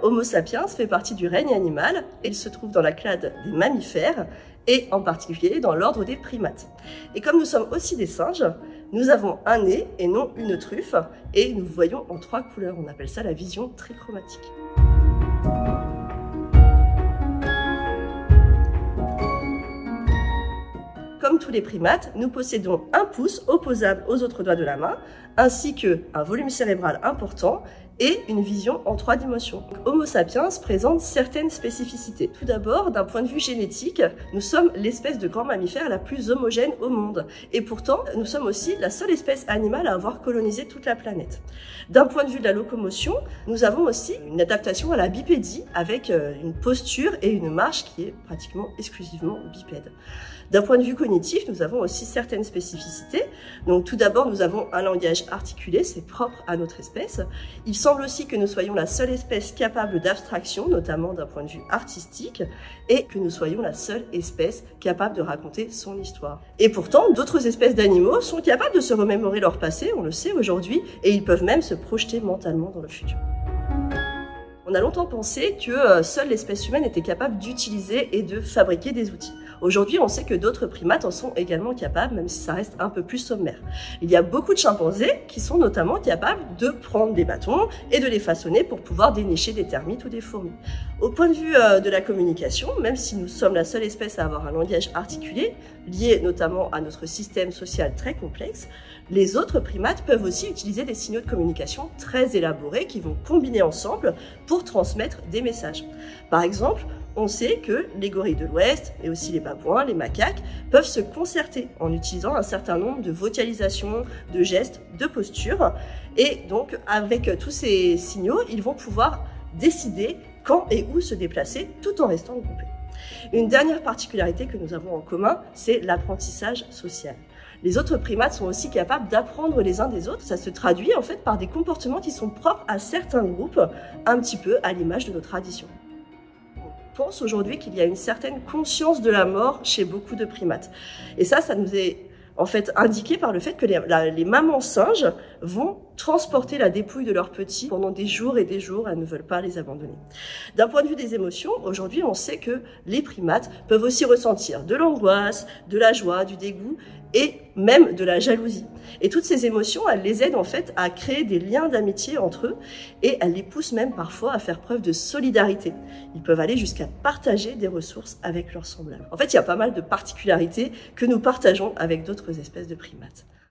Homo sapiens fait partie du règne animal et il se trouve dans la clade des mammifères et en particulier dans l'ordre des primates. Et comme nous sommes aussi des singes, nous avons un nez et non une truffe et nous voyons en 3 couleurs. On appelle ça la vision trichromatique. Comme tous les primates, nous possédons un pouce opposable aux autres doigts de la main, ainsi qu'un volume cérébral important et une vision en 3 dimensions. Homo sapiens présente certaines spécificités. Tout d'abord, d'un point de vue génétique, nous sommes l'espèce de grand mammifère la plus homogène au monde. Et pourtant, nous sommes aussi la seule espèce animale à avoir colonisé toute la planète. D'un point de vue de la locomotion, nous avons aussi une adaptation à la bipédie avec une posture et une marche qui est pratiquement exclusivement bipède. D'un point de vue cognitif, nous avons aussi certaines spécificités. Donc tout d'abord, nous avons un langage articulé, c'est propre à notre espèce. Il semble aussi que nous soyons la seule espèce capable d'abstraction, notamment d'un point de vue artistique, et que nous soyons la seule espèce capable de raconter son histoire. Et pourtant, d'autres espèces d'animaux sont capables de se remémorer leur passé, on le sait aujourd'hui, et ils peuvent même se projeter mentalement dans le futur. On a longtemps pensé que seule l'espèce humaine était capable d'utiliser et de fabriquer des outils. Aujourd'hui, on sait que d'autres primates en sont également capables, même si ça reste un peu plus sommaire. Il y a beaucoup de chimpanzés qui sont notamment capables de prendre des bâtons et de les façonner pour pouvoir dénicher des termites ou des fourmis. Au point de vue de la communication, même si nous sommes la seule espèce à avoir un langage articulé, lié notamment à notre système social très complexe, les autres primates peuvent aussi utiliser des signaux de communication très élaborés qui vont combiner ensemble pour transmettre des messages. Par exemple, on sait que les gorilles de l'Ouest, et aussi les babouins, les macaques, peuvent se concerter en utilisant un certain nombre de vocalisations, de gestes, de postures. Et donc, avec tous ces signaux, ils vont pouvoir décider quand et où se déplacer tout en restant groupés. Une dernière particularité que nous avons en commun, c'est l'apprentissage social. Les autres primates sont aussi capables d'apprendre les uns des autres. Ça se traduit en fait par des comportements qui sont propres à certains groupes, un petit peu à l'image de nos traditions. On pense aujourd'hui qu'il y a une certaine conscience de la mort chez beaucoup de primates. Et ça nous est en fait indiqué par le fait que les mamans singes vont transporter la dépouille de leurs petits pendant des jours et des jours, elles ne veulent pas les abandonner. D'un point de vue des émotions, aujourd'hui on sait que les primates peuvent aussi ressentir de l'angoisse, de la joie, du dégoût et même de la jalousie. Et toutes ces émotions, elles les aident en fait à créer des liens d'amitié entre eux et elles les poussent même parfois à faire preuve de solidarité. Ils peuvent aller jusqu'à partager des ressources avec leurs semblables. En fait, il y a pas mal de particularités que nous partageons avec d'autres espèces de primates.